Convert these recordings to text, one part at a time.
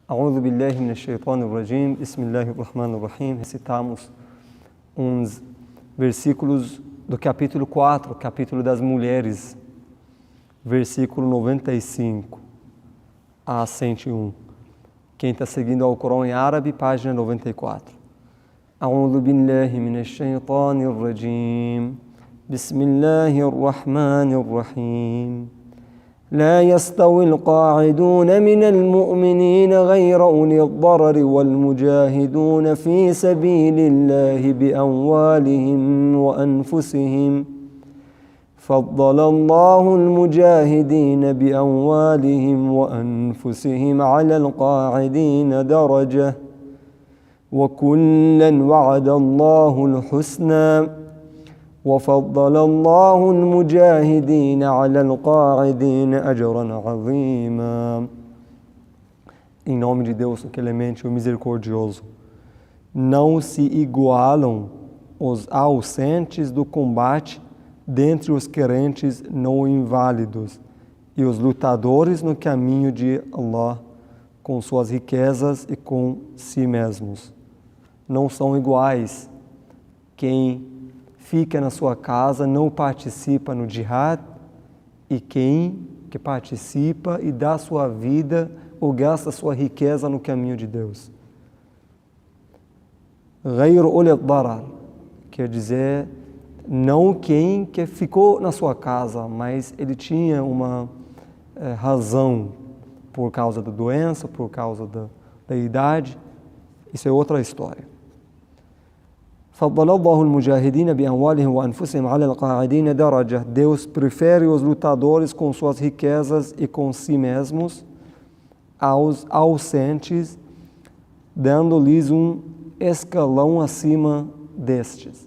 A'udhu billahi minash shaitanir rajim. Bismillahirrahmanirrahim. Recitamos uns versículos do capítulo 4, capítulo das mulheres, versículo 95 a 101. Quem está seguindo ao Corão em árabe, página 94. A'udhu billahi minash shaitanir rajim. Bismillahirrahmanirrahim. لا يستوي القاعدون من المؤمنين غير أولي الضرر والمجاهدون في سبيل الله بأموالهم وأنفسهم فضل الله المجاهدين بأموالهم وأنفسهم على القاعدين درجة وكلا وعد الله الحسنى وفضل الله المجاهدين على القاعدين أجرا عظيما. Em nome de Deus, o clemente, o misericordioso, não se igualam os ausentes do combate dentre os crentes não inválidos e os lutadores no caminho de Allah com suas riquezas e com si mesmos. Não são iguais quem fica na sua casa, não participa no jihad, e quem que participa e dá sua vida ou gasta sua riqueza no caminho de Deus. Ghayru uli darar quer dizer não quem que ficou na sua casa, mas ele tinha uma razão por causa da doença, por causa da idade. Isso é outra história. فضل الله المجاهدين بأموالهم وأنفسهم على القاعدين درجة. Deus prefere os lutadores com suas riquezas e com si mesmos aos ausentes, dando-lhes um escalão acima destes.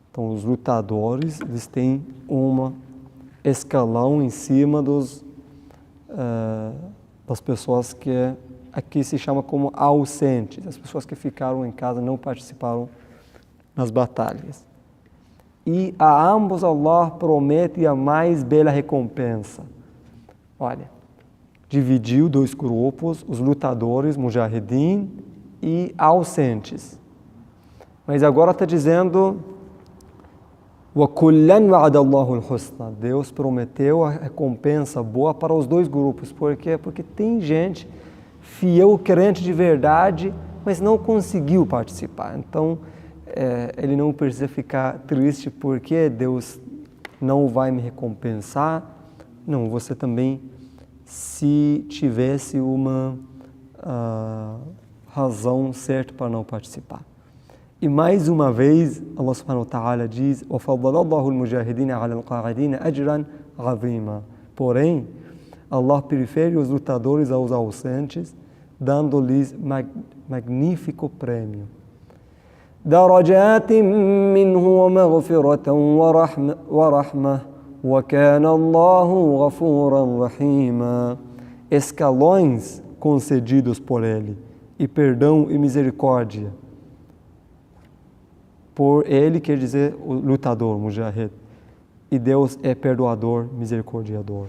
Então, os lutadores, eles têm um escalão em cima das pessoas que aqui se chama como ausentes, as pessoas que ficaram em casa, não participaram nas batalhas. E a ambos Allah promete a mais bela recompensa. Olha, dividiu dois grupos, os lutadores, mujahidin, e ausentes. Mas agora está dizendo وَكُلًّا وَعَدَ اللَّهُ الْحُسْنَى. Deus prometeu a recompensa boa para os dois grupos. Por quê? Porque tem gente fiel, crente de verdade, mas não conseguiu participar. Então, ele não precisa ficar triste porque Deus não vai me recompensar. Não, você também, se tivesse uma razão certa para não participar. E mais uma vez, Allah subhanahu wa ta'ala diz وَفَضَّلَ اللَّهُ الْمُجَاهِدِينَ عَلَى الْقَاعِدِينَ أَجْرًا عَظِيمًا. Porém, Allah prefere os lutadores aos ausentes, dando-lhes magnífico prêmio. درجات منه ومغفرة ورحمة وكان الله غفورا رحيما. Escalões concedidos por ele, e perdão e misericórdia. Por ele quer dizer o lutador, mujahid. E Deus é perdoador, misericordiador.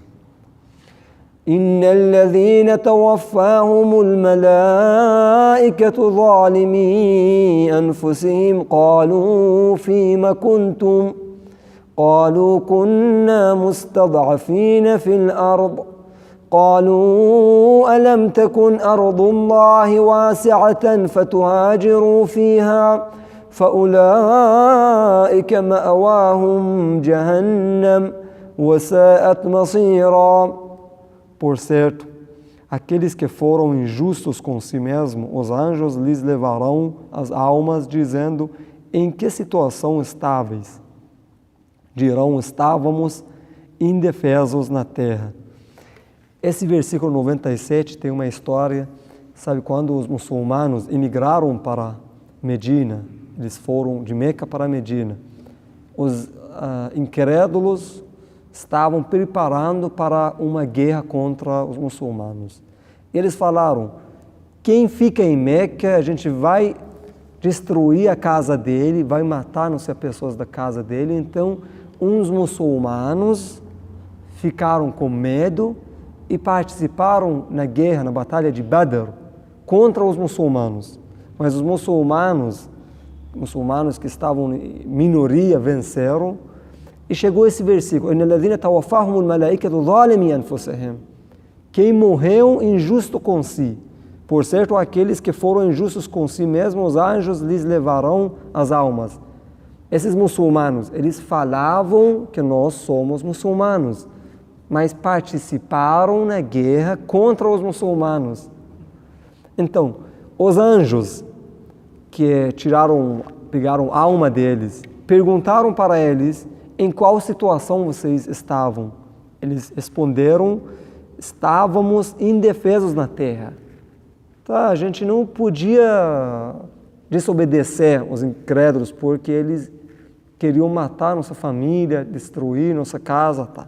إن الذين توفاهم الملائكة ظالمي أنفسهم قالوا فيما كنتم قالوا كنا مستضعفين في الأرض قالوا ألم تكن أرض الله واسعة فتهاجروا فيها فأولئك مأواهم جهنم وساءت مصيرا. Por certo, aqueles que foram injustos com si mesmos, os anjos lhes levarão as almas, dizendo: em que situação estáveis? Dirão: estávamos indefesos na terra. Esse versículo 97 tem uma história, sabe, quando os muçulmanos emigraram para Medina, eles foram de Meca para Medina, os incrédulos estavam preparando para uma guerra contra os muçulmanos. Eles falaram: quem fica em Meca, a gente vai destruir a casa dele, vai matar não sei pessoas da casa dele. Então, uns muçulmanos ficaram com medo e participaram na guerra, na batalha de Badr, contra os muçulmanos. Mas os muçulmanos que estavam em minoria venceram. E chegou esse versículo: quem morreu injusto com si. Por certo, aqueles que foram injustos com si mesmo, os anjos lhes levarão as almas. Esses muçulmanos, eles falavam que nós somos muçulmanos, mas participaram na guerra contra os muçulmanos. Então, os anjos que pegaram a alma deles, perguntaram para eles em qual situação vocês estavam. Eles responderam: estávamos indefesos na terra. Tá, a gente não podia desobedecer os incrédulos porque eles queriam matar nossa família, destruir nossa casa. Tá.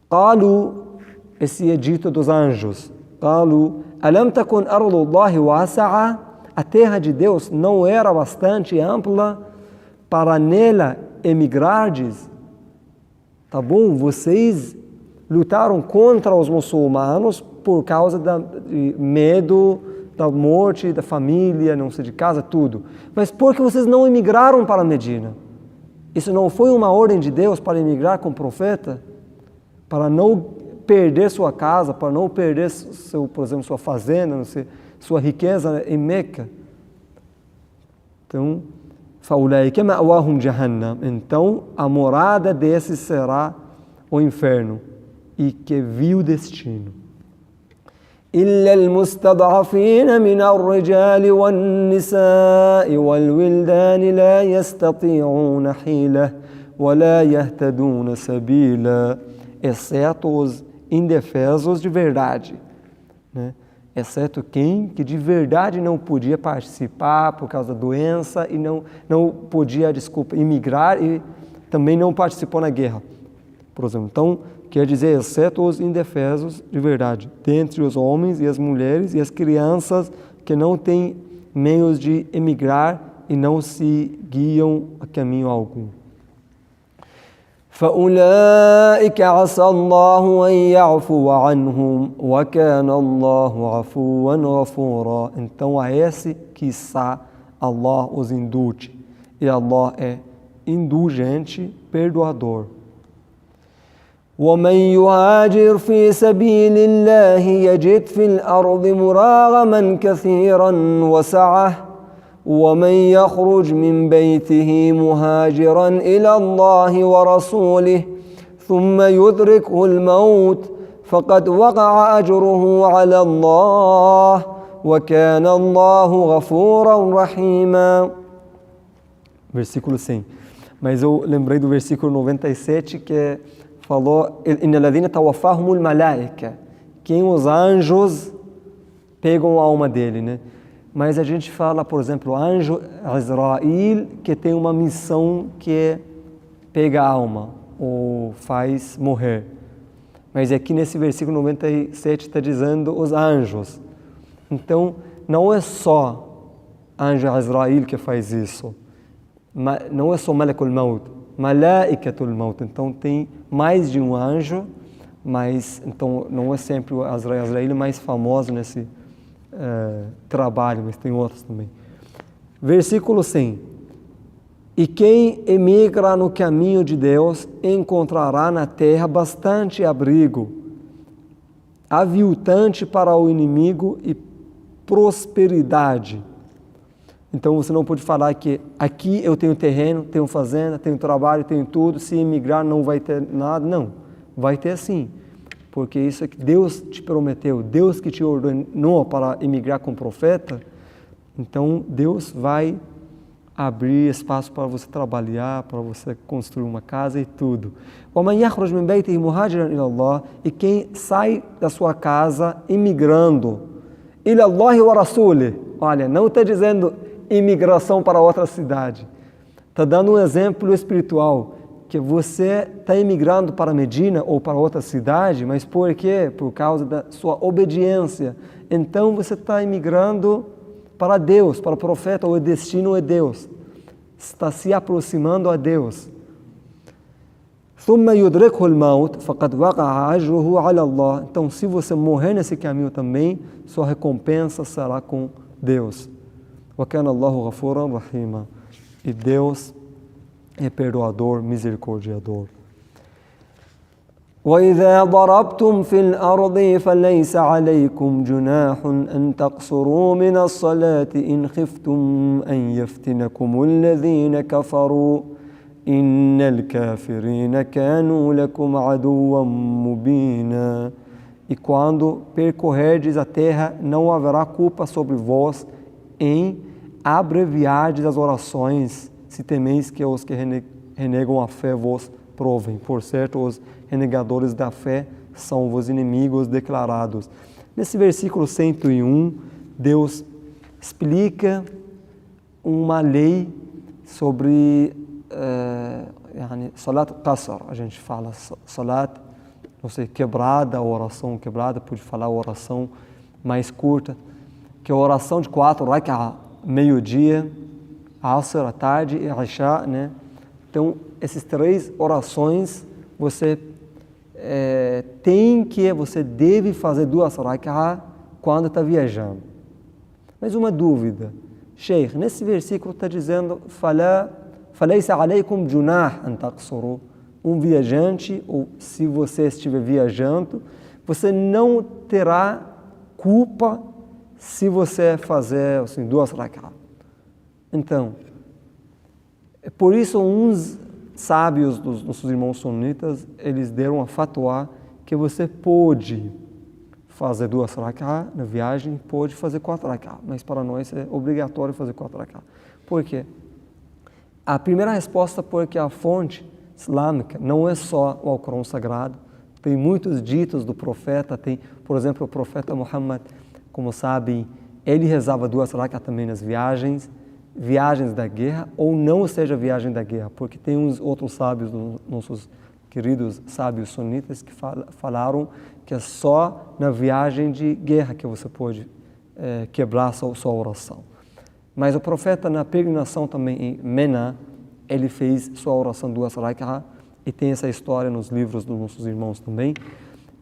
Qalu, esse é dito dos anjos. Qalu, alam takun ardullahi wasi'a? A terra de Deus não era bastante ampla para nela emigrardes? Tá bom, vocês lutaram contra os muçulmanos por causa de medo da morte, da família, não sei, de casa, tudo. Mas por que vocês não emigraram para Medina? Isso não foi uma ordem de Deus para emigrar com o profeta? Para não perder sua casa, para não perder, por exemplo, sua fazenda, não sei, sua riqueza em Meca? Então, então a morada desses será o inferno. E que vil destino. إلا المستضعفين من الرجال والنساء والولدان لا يستطيعون حيلة ولا يهتدون سبيلا, exceto os indefesos de verdade, né? Exceto quem que de verdade não podia participar por causa da doença e não podia, imigrar e também não participou na guerra, por exemplo. Então, quer dizer, exceto os indefesos de verdade, dentre os homens e as mulheres e as crianças que não têm meios de emigrar e não se guiam a caminho algum. فَأُولَٰئِكَ عَسَى اللَّهُ أَن يَعْفُوَ عَنْهُمْ وَكَانَ اللَّهُ عَفُوًّا غَفُورًا. Então a esse quiçá Allah os indulge, e Allah é indulgente, perdoador. ومن يهاجر في سبيل الله يجد في الأرض مراغما كثيرا وسعة ومن يخرج من بيته مهاجرا إلى الله ورسوله ثم يدركه الموت فقد وقع أجره على الله وكان الله غفورا رحيما. Versículo 100. Mas eu lembrei do versículo 97 que falou, quem os anjos pegam a alma dele, né? Mas a gente fala, por exemplo, anjo Azrail, que tem uma missão que é pega a alma ou faz morrer. Mas aqui nesse versículo 97 está dizendo os anjos. Então, não é só anjo Azrail que faz isso. Não é só Malakul Maut. Malaikatul Maut. Então tem mais de um anjo, mas então não é sempre o Azrail mais famoso nesse trabalho, mas tem outros também. Versículo 100. E quem emigra no caminho de Deus encontrará na terra bastante abrigo, aviltante para o inimigo e prosperidade. Então você não pode falar que aqui eu tenho terreno, tenho fazenda, tenho trabalho, tenho tudo, se emigrar não vai ter nada. Não, vai ter sim, porque isso é que Deus te prometeu, Deus que te ordenou para emigrar com o profeta. Então Deus vai abrir espaço para você trabalhar, para você construir uma casa e tudo. E quem sai da sua casa imigrando, olha, não está dizendo imigração para outra cidade. Está dando um exemplo espiritual, que você está imigrando para Medina ou para outra cidade, mas por quê? Por causa da sua obediência. Então você está imigrando para Deus, para o profeta, o destino é Deus. Está se aproximando a Deus. ثم يدركه الموت فقد وقع أجره على الله. Então, se você morrer nesse caminho também, sua recompensa será com Deus. وكان الله غفورا رحيما. E Deus é perdoador, misericordiador. وإذا ضربتم في الأرض فليس عليكم جناح أن تقصروا من الصلاة إن خفتم أن يفتنكم الذين كفروا إن الكافرين كانوا لكم عدوا مبينا. E quando percorrerdes a terra, não haverá culpa sobre vós em abreviardes as orações, se temeis que os que renegam a fé vos provem. Por certo, os renegadores da fé são vos inimigos declarados. Nesse versículo 101, Deus explica uma lei sobre salat qasr. A gente fala salat, não sei, quebrada, oração quebrada, pode falar oração mais curta, que é a oração de 4 rak'ah, meio-dia, asr, à tarde e isha, né? Então, essas 3 orações, você você deve fazer 2 rak'ah quando está viajando. Mas uma dúvida, Sheikh, nesse versículo está dizendo, فَلَيْسَ عَلَيْكُمْ جُنَاحٌ أَن تَقْصُرُوا. Um viajante, ou se você estiver viajando, você não terá culpa se você fazer assim, 2 rak'ah. Então, por isso uns sábios dos nossos irmãos sunitas, eles deram a fatwa que você pode fazer 2 rak'ah na viagem, pode fazer 4 rak'ah, mas para nós é obrigatório fazer 4 rak'ah. Por quê? A primeira resposta porque a fonte islâmica não é só o Alcorão Sagrado, tem muitos ditos do profeta, tem, por exemplo, o profeta Muhammad, como sabem, ele rezava 2 rak'ah também nas viagens da guerra, ou não seja viagem da guerra, porque tem uns outros sábios, nossos queridos sábios sunitas, que falaram que é só na viagem de guerra que você pode quebrar sua oração. Mas o profeta, na peregrinação também em Mená, ele fez sua oração 2 rak'ah, e tem essa história nos livros dos nossos irmãos também.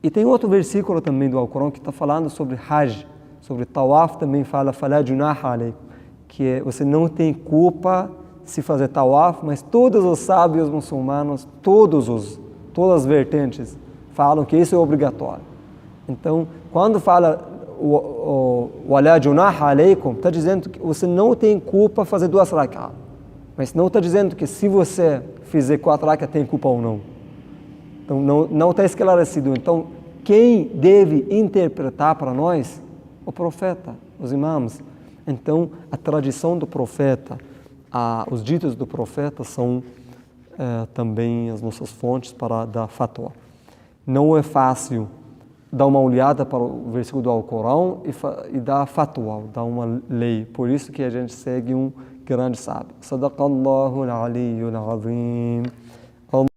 E tem outro versículo também do Alcorão que está falando sobre Hajj, sobre Tawaf, também fala, فَلَا جُنَاحَ عَلَيْكُمْ, que você não tem culpa se fazer Tawaf, mas todos os sábios muçulmanos, todas as vertentes, falam que isso é obrigatório. Então, quando fala وَلَا جُنَاحَ عَلَيْكُمْ, está dizendo que você não tem culpa fazer 2 rak'ah. Mas não está dizendo que se você fizer 4 rak'ah tem culpa ou não. Então, não está esclarecido. Então, quem deve interpretar para nós? O profeta, os imãs. Então, a tradição do profeta, os ditos do profeta são também as nossas fontes para dar fatwa. Não é fácil dar uma olhada para o versículo do Alcorão e dar fatwa, dar uma lei. Por isso que a gente segue um grande sábio. Sadaqallahu al-aliyyul azim.